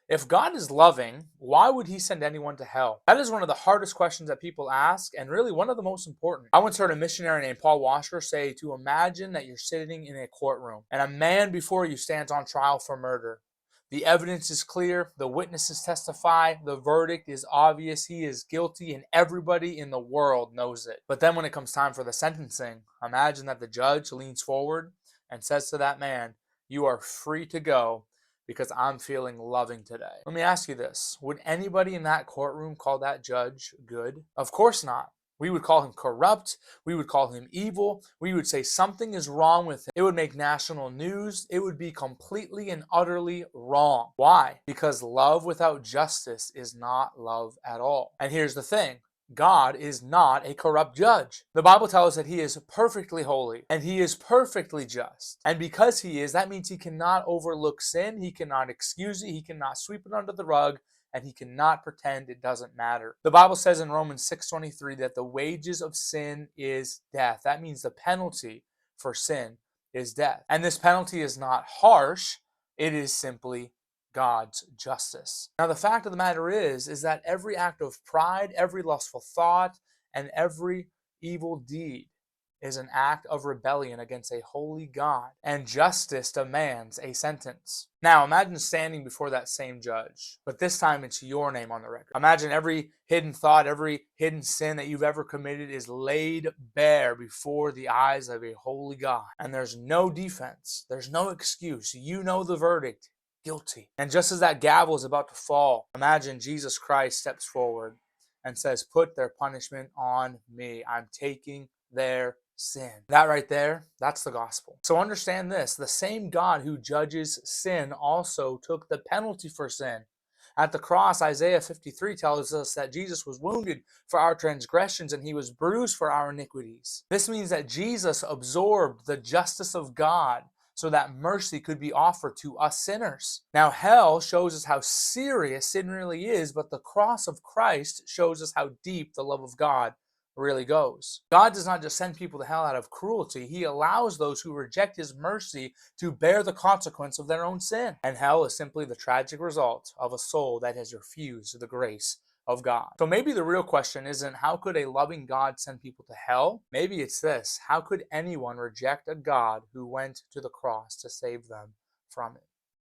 If God is loving, why would he send anyone to hell? That is one of the hardest questions that people ask, and really one of the most important. I once heard a missionary named Paul Washer say to imagine that you're sitting in a courtroom and a man before you stands on trial for murder. The evidence is clear, the witnesses testify, the verdict is obvious, he is guilty, and everybody in the world knows it. But then when it comes time for the sentencing, imagine that the judge leans forward and says to that man, "You are free to go because I'm feeling loving today." Let me ask you this. Would anybody in that courtroom call that judge good? Of course not. We would call him corrupt. We would call him evil. We would say something is wrong with him. It would make national news. It would be completely and utterly wrong. Why? Because love without justice is not love at all. And here's the thing. God is not a corrupt judge. The Bible tells us that he is perfectly holy and he is perfectly just. And because he is, that means he cannot overlook sin, he cannot excuse it, he cannot sweep it under the rug, and he cannot pretend it doesn't matter. The Bible says in Romans 6:23 that the wages of sin is death. That means the penalty for sin is death. And this penalty is not harsh, it is simply God's justice. Now, the fact of the matter is that every act of pride, every lustful thought, and every evil deed is an act of rebellion against a holy God, and justice demands a sentence. Now, imagine standing before that same judge, but this time it's your name on the record. Imagine every hidden thought, every hidden sin that you've ever committed is laid bare before the eyes of a holy God, and there's no defense, there's no excuse. You know the verdict. Guilty. And just as that gavel is about to fall, imagine Jesus Christ steps forward and says, "Put their punishment on me. I'm taking their sin." That right there, that's the gospel. So understand this. The same God who judges sin also took the penalty for sin. At the cross, Isaiah 53 tells us that Jesus was wounded for our transgressions and he was bruised for our iniquities. This means that Jesus absorbed the justice of God so that mercy could be offered to us sinners. Now, hell shows us how serious sin really is, but the cross of Christ shows us how deep the love of God really goes. God does not just send people to hell out of cruelty. He allows those who reject his mercy to bear the consequence of their own sin. And hell is simply the tragic result of a soul that has refused the grace of God. So maybe the real question isn't how could a loving God send people to hell? Maybe it's this: how could anyone reject a God who went to the cross to save them from it?